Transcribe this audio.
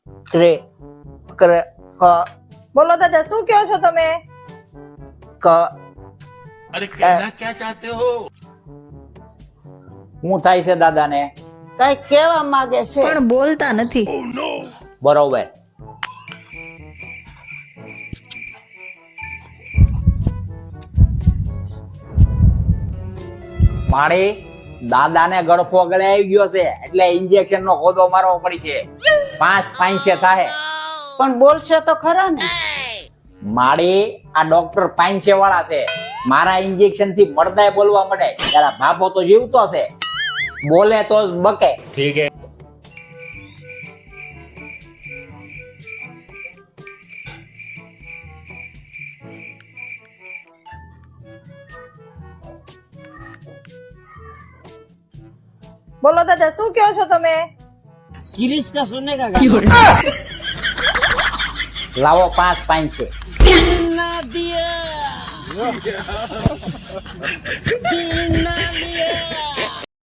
ક્રે ક્રે ક બોલો દાદા શું કહો છો તમે? ક अरे कहना क्या चाहते हो? હું થાય છે દાદાને? કઈ કેવા માંગે છે? પણ બોલતા નથી. બરોબર. માળી દાદાને ગળફો ગળે આવી ગયો છે એટલે ઇન્જેક્શન નો ખોદો મારવો પડશે. 5 5 થાય. પણ બોલશે તો ખરા ને? માળી આ ડોક્ટર 5 વાળા છે. મારા ઇન્જેક્શન થી મરદાય બોલવા મળે ત્યારે બાપો તો જીવતો છે. બોલે તો જ બકે. ठीक है. બોલો દાદા શું કહો છો તમે? લાવો 5 5 છે.